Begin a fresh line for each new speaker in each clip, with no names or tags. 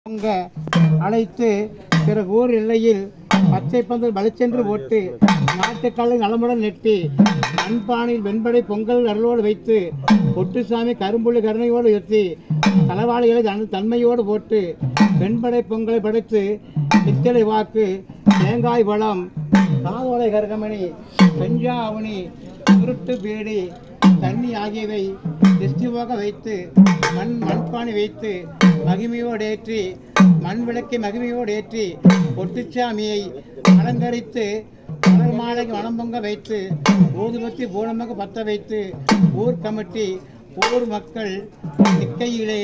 அங்க அழைத்து பிறகு ஊர் எல்லையில் பச்சை பந்தல் வலிச்சென்று போட்டு நாட்டுக்காலை நலமுடன் நெட்டி மண்பானையில் வெண்படை பொங்கல் அருளோடு வைத்து பொட்டுசாமி கரும்புள்ளி கருணையோடு ஏற்றி தலவாளிகளை தன்மையோடு போட்டு வெண்படை பொங்கலை படைத்து பித்தளை வாக்கு தேங்காய் பழம் காதோலை கருகமணி பெஞ்சாவணி உருட்டு பீடி தண்ணி ஆகியவை திருஷ்டிவாக வைத்து மண்பானை வைத்து மகிமையோடு ஏற்றி மண் விளக்கை மகிமையோடு ஏற்றி பொட்டுச்சாமியை அலங்கரித்து மலர் மாலைக்கு வனம்பொங்க வைத்து ஊதுபத்தி பூனமாக பற்ற வைத்து ஊர் கமிட்டி ஊர் மக்கள் நிற்கையிலே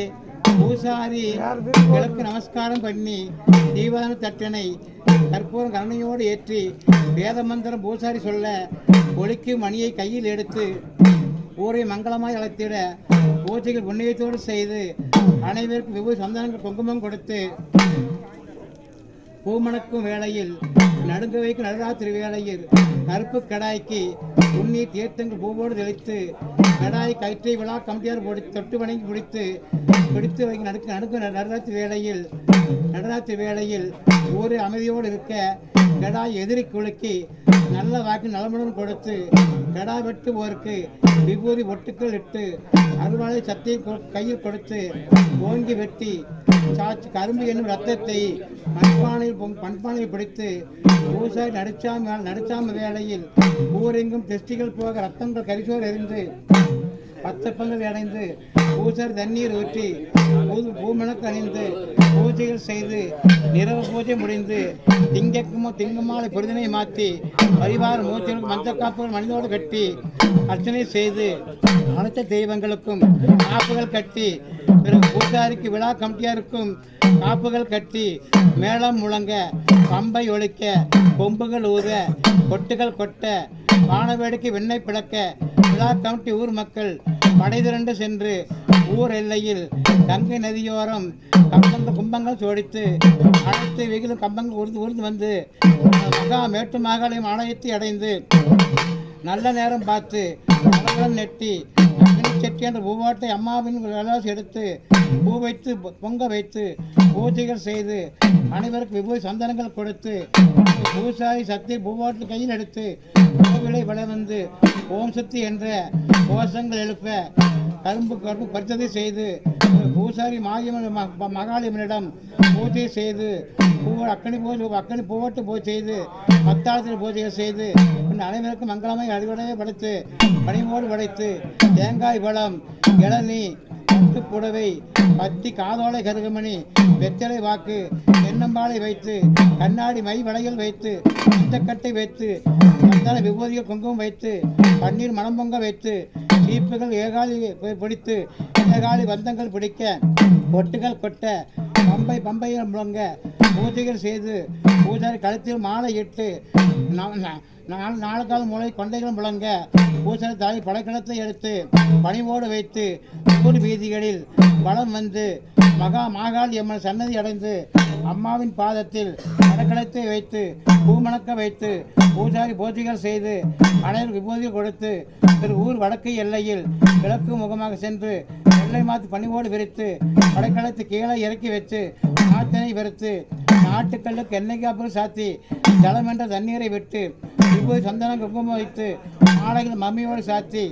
பூசாரி கிழக்கு நமஸ்காரம் பண்ணி தீவான தட்டனை கற்பூரம் கருணையோடு ஏற்றி வேத மந்திரம் பூசாரி சொல்ல ஒலிக்கு மணியை கையில் எடுத்து ஊரை மங்களமாய் அழைத்திட பூஜைகள் புண்ணியத்தோடு செய்து அனைவருக்கும் வெவ்வேறு சந்தனங்கள் குங்குமம் கொடுத்து பூமணக்கும் வேளையில் நடுங்க வைக்கும் நடுராத்திரி வேளையில் கருப்பு கடாய்க்கு உண்ணீர் தீர்த்தங்கள் பூவோடு தெளித்து கடாய் கயிற்றை விழா கம்பியார் தொட்டு வணங்கி பிடித்து வைக்க நடுக்க நடுராத்திரி வேளையில் ஊரை அமைதியோடு இருக்க கடாய் எதிரி குலுக்கி நல்ல வாக்கு நலமுடன் கொடுத்து கடா வெட்டுவோருக்கு விபூதி ஒட்டுக்கள் இட்டு அருவாளை சத்தையை கையில் கொடுத்து ஓங்கி வெட்டி சாட்சி கரும்பு என்னும் ரத்தத்தை பண்பானையில் பிடித்து பூசாரி நடிச்சாம வேளையில் ஊரெங்கும் தெஸ்டிகள் போக ரத்தங்கள் கரிசோர் எறிந்து பத்தப்பங்கள் அடைந்து பூசாரி தண்ணீர் ஊற்றி பூமணக்கு அணிந்து பூஜைகள் செய்து நிறவு பூஜை முடிந்து திங்கமாலை பொருதினை மாற்றி பரிவார மூச்சலுக்கு மஞ்சள் காப்புகள் மனிதோடு கட்டி அர்ச்சனை செய்து அனைத்து தெய்வங்களுக்கும் காப்புகள் கட்டி பிறகு பூசாரிக்கு விழா கமிட்டியாருக்கும் காப்புகள் கட்டி மேளம் முழங்க பம்பை ஒழிக்க கொம்புகள் ஊத கொட்டுகள் கொட்ட வானவேடிக்கை வெண்ணெய் பிளக்க விழா கமிட்டி ஊர் மக்கள் படை திரண்டு சென்று ஊர் எல்லையில் கங்கை நதியோரம் கும்பங்கள் சோடித்து அனைத்து வெயிலும் கம்பங்கள் ஊர்ந்து வந்து மேட்டு மாகாளியம் ஆலயத்தை அடைந்து நல்ல நேரம் பார்த்து நெட்டி செட்டி என்ற பூவாட்டை அம்மாவின் விளாசி எடுத்து பூ வைத்து பொங்க வைத்து பூஜைகள் செய்து அனைவருக்கு விபூதி சந்தனங்கள் கொடுத்து பூசாரி சக்தி பூவாட்டு கையில் எடுத்து கோவிலை வள வந்து ஓம் சக்தி என்ற கோஷங்கள் எழுப்ப கரும்பு பரிசதை செய்து பூசாரி மகாலியம்மனிடம் பூஜை செய்து அக்கனி பூவட்டு பூஜை செய்து பத்தாளத்தில் பூஜைகள் செய்து அனைவருக்கும் மங்களமாய் அடிவடையை படைத்து பணிமோடு படைத்து தேங்காய் பழம் இளநீ பட்டு புடவை பத்தி காதோலை கருகமணி வெத்தலை வாக்கு தென்னம்பாலை வைத்து கண்ணாடி மை வளையல் வைத்து சித்தக்கட்டை வைத்து மத்தான விபூதிகள் குங்குமம் வைத்து பன்னீர் மணம் பொங்க வைத்து சீப்புகள் ஏகாலி பிடித்து ஏகாலி பந்தங்கள் பிடிக்க கொட்டுகள் கொட்ட பம்பையில் முழங்க பூஜைகள் செய்து பூஜாரி கழுத்தில் மாலை இட்டு நாலு கால மூளை கொண்டைகள் முழங்க பூசாரி தாய் படைக்கலத்தை எடுத்து பணிவோடு வைத்து ஊர் வீதிகளில் வளம் வந்து மாகாளி அம்மன் சன்னதி அடைந்து அம்மாவின் பாதத்தில் படைக்கலத்தை வைத்து பூமணக்க வைத்து பூஜாரி பூஜைகள் செய்து அனைவரும் விபூதிகள் கொடுத்து திரு ஊர் வடக்கு எல்லையில் கிழக்கு முகமாக சென்று எல்லை மாற்றி பணிவோடு விரித்து படைக்கலத்தை கீழே இறக்கி வச்சு ஆத்தனை விரித்து நாட்டுக்கல்லுக்கு எண்ணெய் காப்புகள் சாத்தி ஜலம் என்ற தண்ணீரை விட்டு விபூதி சந்தனம் குங்குமம் வைத்து மாலைகள் மம்மியோடு சாத்தி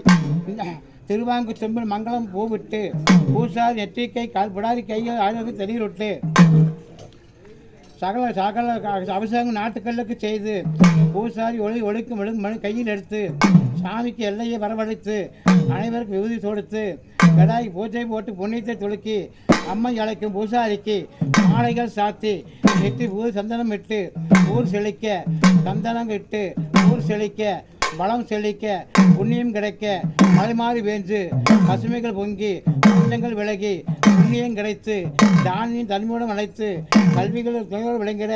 திருவாங்கு செம்பில் மங்களம் பூவிட்டு பூசாரி நெற்றிக்கை பிடாரி கையில் ஆயுதத்தை தண்ணீர் விட்டு சகல அபிஷேகம் நாட்டுக்கல்லுக்கு செய்து பூசாரி ஒழிக்கும் மணி கையில் எடுத்து சாமிக்கு எல்லையை வரவழைத்து அனைவருக்கும் விபூதி தொடுத்து கடாய் பூஜை போட்டு புண்ணியத்தை துளுக்கி அம்மை அழைக்கும் பூசாரிக்கு மாலைகள் சாத்தி நெற்றி ஊர் சந்தனம் இட்டு ஊர் செழிக்க சந்தனம் இட்டு ஊர் செழிக்க வளம் செழிக்க புண்ணியம் கிடைக்க மழை மாறி வேஞ்சு பசுமைகள் பொங்கி குற்றங்கள் விலகி புண்ணியம் கிடைத்து தானியம் தன்மையுடன் அழைத்து கல்விகள் துணையோடு விளங்கிட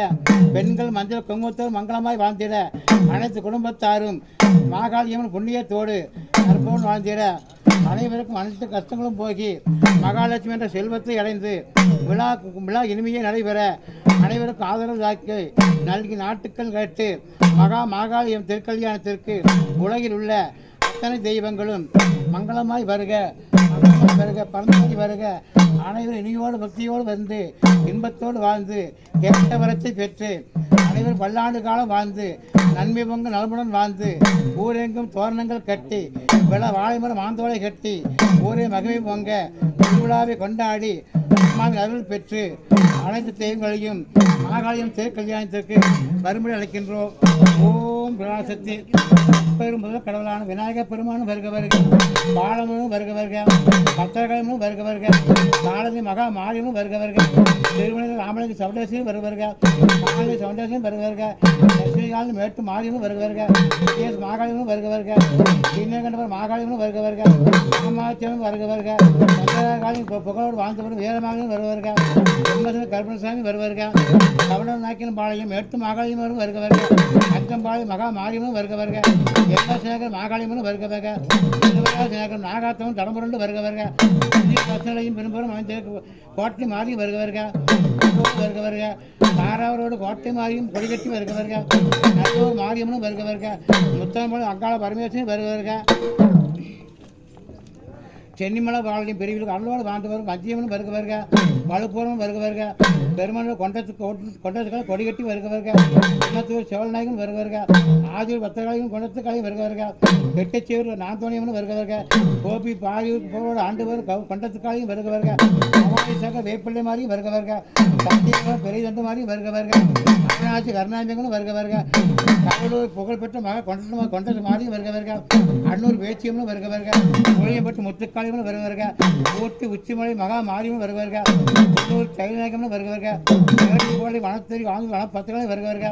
பெண்கள் மஞ்சள் குங்குமத்தோடு மங்களமாய் வாழ்ந்திட அனைத்து குடும்பத்தாரும் மாகாளியம்மன் புண்ணியத்தோடு அற்புதம் வாழ்ந்திட அனைவருக்கும் அனைத்து கஷ்டங்களும் போகி மகாலட்சுமி என்ற செல்வத்தை அடைந்து விழா இனிமையை நடைபெற அனைவருக்கும் ஆதரவு தாக்கி நல்கி நாட்டுக்கள் கேட்டு மாகாளியம் திருக்கல்யாணத்திற்கு உலகில் உள்ள அத்தனை தெய்வங்களும் மங்களமாய் வருக. வருக பரந்தாடி வருக. அனைவரும் இனியோடு பக்தியோடு வந்து இன்பத்தோடு வாழ்ந்து கேட்ட வரத்தை பெற்று அனைவரும் பல்லாண்டு காலம் வாழ்ந்து நன்மை பொங்க நலமுடன் வாழ்ந்து ஊரெங்கும் தோரணங்கள் கட்டி வாழைமரம் மாந்தோலை கட்டி ஊரே மகிமை பொங்க திருவிழாவை கொண்டாடி அம்மாவின் அருள் பெற்று அனைத்து தெய்வங்களையும் மாகாளியம் திருக்கல்யாணத்திற்கு மறுபடி அழைக்கின்றோம். ஓம் பிரகாசக்தி பெரும் முதல் கடவுளான விநாயகர் பெருமானும் வருக வருக, பாலமும் வருக வருக, பத்திரகாயமும் வருக வருக, காலதி மகா மாரியமும் வருக வருக, திருமணத்தில் ராமலிங்க சவுண்டேசனும் வருக வருக, மாநில சவுண்டேசனும் வருக வருக, லட்சுமிகாலம் மேட்டு மாரியமும் வருக வருக, எஸ் மாகாளியமும் வருக வருக, இன்னகண்டவர் மாகாளியமும் வருக வருக, ராமாச்சலம் வருக வருக, சந்திரகாலின் புகழோடு வாழ்ந்தவரும் வீரமாகவும் வருக வருக, பிரம்மசன கருப்பணசாமி வருக வருக, கவனம் நாக்கின் பாளையம் மேட்டு மாகாளியமும் வருக வருக, அச்சம்பாளையம் மகா மாரியமும் வருக வருக, எல்லா சேகர் மாகாளியமும் வருக வருக, சேகர் நாகாத்தமும் தடம்புரண்டு வருக வருக, பசங்களையும் பெரும்பெரும் அமைச்சர் கோட்டை மாறி வருக வருக வருக வருக, தாராவரோடு கோட்டை மாறியும் கொடிகட்டி வருக வருக, நல்லூர் மாரியம்மனும் வருக வருக, முத்தம்பலம் அங்காள பரமேஸ்வரன் வருக வருக, சென்னிமலை வாழ்க்கையும் பிரிவில் அருளோடு வாழ்ந்து வரும் மத்தியமனும் வருக வருக, வலுப்பூரமும் வருக வருக, பெருமனூர் கொண்டத்துக்காக கொடிகட்டி வருக வருக, இன்னத்தூர் செவல்நாயகன் வருக வருக, ஆதியூர் பத்திரகாலையும் கொண்டத்துக்காலையும் வருக வருக, வெட்டச்சேவூர் நாந்தோணியம்மனும் வருக வருக, கோபி பாரியூர் புகழோடு ஆண்டு வரும் கொண்டத்துக்காலையும் வருக வருக, அமாவாசையாக வேப்பிள்ளை மாதிரியும் வருக வருக, சத்தியமாக பெரிய தண்டு மாதிரியும் வருக வருக, அவிநாசி கருணாம்பியங்களும் வருக வருக, கடலூர் புகழ்பெற்ற மக கொண்டத்து மாதிரியும் வருக வருக, அன்னூர் வேச்சியம்மனும் வருக வருக, முழியம்பட்டு முத்துக்கால் வருக வருக, ஊட்டி உச்சிமலை மகா மாரியமும் வருக வருக, உள்ளூர் கைநாயகமும் வருக வருக, கோழி வனத்தறி வாங்கி வனப்பத்திரங்களும் வருக வருக,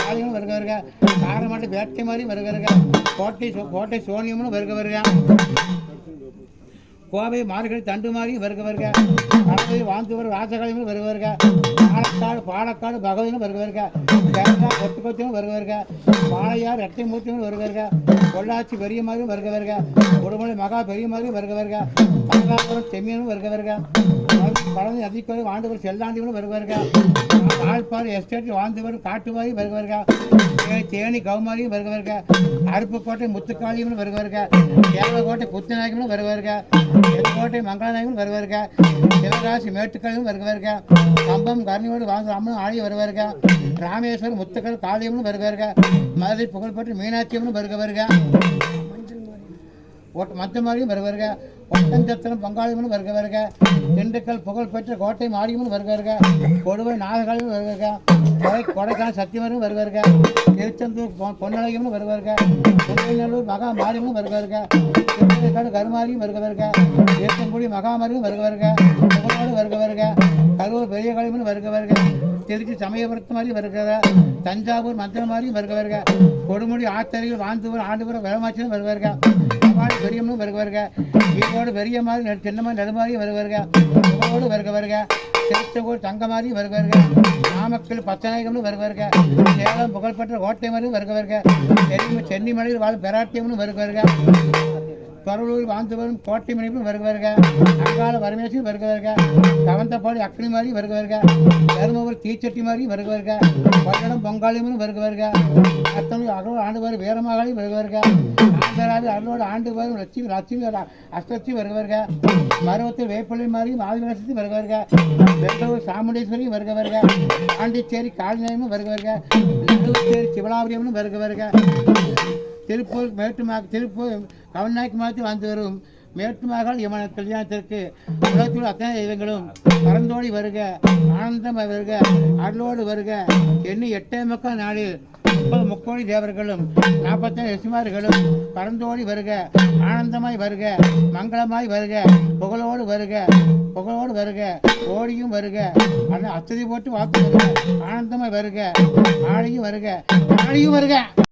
காளியமும் வருக வருக, காரமாட்டு வேட்டை மாதிரியும் வருக வருக, கோட்டை சோனியமும் வருக வருக, கோவை மாறுகளை தண்டு மாறி வருக வருக, கடலை வாழ்ந்து வரும் ராசகாலியமும் வருக வருக, பாலக்காடு பகவதியும் வருக வருக, கேரளா கொத்துக்கொத்தியும் வருக வருக, பாளையார் இரட்டை மூர்த்தியும் வருக வருக, பொள்ளாச்சி பெரிய மாதிரியும் வருக வருக, உடுமலை மகா பெரிய மாதிரியும் வருக வருக, கங்காபுரம் செம்மியனும் வருக வருக, பழனி நதிக்கோயில் வாழ்ந்து வரும் செல்லாண்டியும் வருக வருக, ஆழ்பாடு எஸ்டேட் வாழ்ந்து வரும் காட்டுவாரி வருக வருக, தேனி கௌமாரியும் வருக வருக, அருப்புக்கோட்டை முத்துக்காளியும் வருக வருக, கேரளக்கோட்டை புத்துநாயகமும் வருக வருக, தெற்கோட்டை மங்களாநாயகமும் வருக வருக, சிவகாசி மேட்டுக்காளியும் வருக வருக, கம்பம் கர்ணியோடு வாழ்ந்து அம்மனும் ஆடி வருக வருக, ராமேஸ்வரம் முத்துக்கள் காளியம்மனும் வருக வருக, மதுரை புகழ்பெற்ற மீனாட்சியம்மனும் வருக வருக, மத்தமாரியும் வருக வருக, ஒட்டஞ்சத்திரம் பங்காளியம்மனும் வருக வருக, திண்டுக்கல் புகழ்பெற்ற கோட்டை மாரியம்மனும் வருக வருக, கொடுவை நாககாலியும் வருக வருக, கொடைக்கானல் சத்தியமரும் வருக வருக, திருச்செந்தூர் பொன்னழகியம்மனும் வருக வருக, திருநெல்லூர் மகா மாரியம்மனும் வருக வருக, திருநெல்வேலி கருமாரியும் வருக வருக, ஏற்றங்குடி மகாமாரியும் வருக வருக, புகழோடு வருக வருக, கரூர் பெரிய காளியம்மனும் வருக வருக, திருச்சி சமயபுரத்து மாதிரி வருகிற, தஞ்சாவூர் மந்திர மாதிரியும் வருக வருக, கொடுமுடி ஆத்தரையில் வாழ்ந்து ஆண்டுபுரம் வேளமாச்சியும் வருக வருக, அவாடி பெரியம்மனும் வருக வருக, ஈரோடு பெரிய மாதிரி சின்னமாக நெடுமாரியும் வருக வருக, புகழோடு வருக வருக, திருச்செங்கோடு தங்க மாதிரியும் வருக வருக, நாமக்கல் பச்சநாயகம்னு வருக வருக, சேலம் புகழ்பெற்ற கோட்டை மாதிரியும் வருக வருக, சென்னிமலையில் வாழும் பெராட்டியம்னு வருக வருக, பரவலூர் வாழ்ந்து வரும் கோட்டை மணிப்பும் வருக வருக, அங்காள பரமேஸ்வரன் வருக வருக, கவந்தப்பாடி அக்னி மாதிரி வருக வருக, தருமபுரி தீச்சட்டி மாதிரி வருக வருக, பல்லடம் பொங்காளியமும் வருக வருக, அத்தனை அகோடு ஆண்டு வரும் வீரமாகாளியும் வருக வருக, ஆந்தராதி அருளோடு ஆண்டு வரும் லட்சுமி அஷ்டலட்சுமி வருக வருக, மருவத்தில் வேப்பள்ளி மாதிரியும் ஆதிவாசத்தையும் வருக வருக, பெங்களூர் சாமுண்டேஸ்வரியும் வருக வருக, பாண்டிச்சேரி காளிநாயகமும் வருக வருக, நடுவுச்சேரி சிவலாபுரியமும் வருக வருக, திருப்பூர் திருப்பூர் கவநாயக்கு மாற்றி வாழ்ந்து வரும் மேட்டுமகள் யமன கல்யாணத்திற்கு உலகத்தில் அத்தனை தெய்வங்களும் பரந்தோடி வருக, ஆனந்தம் வருக, அருளோடு வருக, எண்ணி 8 நாளில் 30 முக்கோடி தேவர்களும் 47 ரிஷிமார்களும் பரந்தோடி வருக, ஆனந்தமாய் வருக, மங்களமாய் வருக, புகழோடு வருக, புகழோடு வருக, ஓடியும் வருக, அச்சதி போட்டு வாக்கு வருக, ஆனந்தமாய் வருக, ஆடியும் வருக, ஆடியும் வருக.